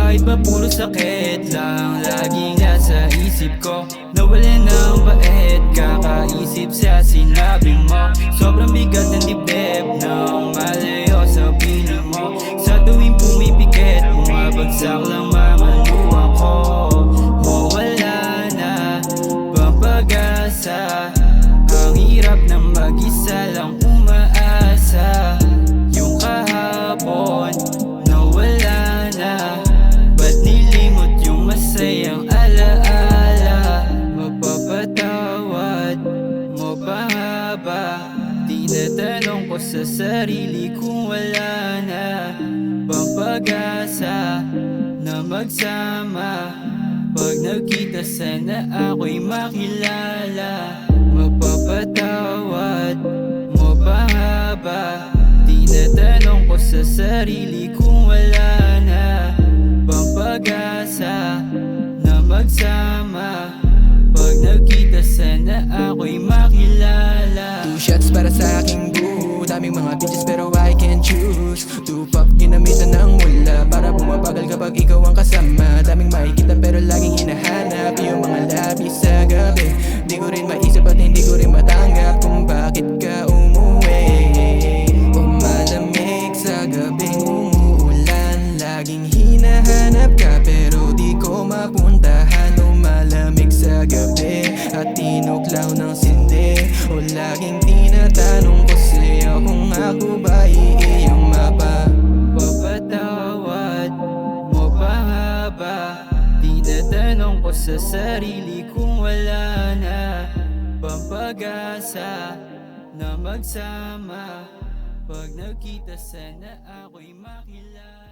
Kahit pa puro sakit lang laging nasa isip ko. Nawalan ng bait kakaisip sa sinabi mo. Sobrang bigat ng dibdib nang malayo sa piling mo. Sa tuwing pumipikit bumabagsak lang mga luha ko. Wala na bang pag-asa? Ang hirap na mag-isa lang umaasa. Yung kahapon nawala na, ba't nilimot yung masayang alaala? Mapapatawad mo pa nga ba? Tinatanong ko sa sarili kung wala na bang pag-asa na magsama. Pag nagkita sana ako'y makilala. Mapapatawad mo pa nga ba? Tinatanong ko sa sarili kung wala na bang pag-asa na magsama. Pag nagkita sana ako'y makilala. 2 shots para sa aking boo. Daming mga bitches pero I can't choose. 2 pop ginamitan ng mula para bumabagal kapag ikaw ang kasama. Daming makikita pero laging hinahanap yung mga labi sa gabi. Di ko rin maisip at hindi ko rin matanggap kung bakit ka umuwi. Malamig sa gabing umuulan, laging hinahanap ka pero di ko mapuntahan. Malamig sa gabi at tinuklaw ng sindi. O laging tinatanong ko sa'yo kung ako ba iyong Papatawad mo pa nga ba? Tinatanong ko sa sarili kung wala na bang pag-asa na magsama. Pag nagkita sana ako'y makilala.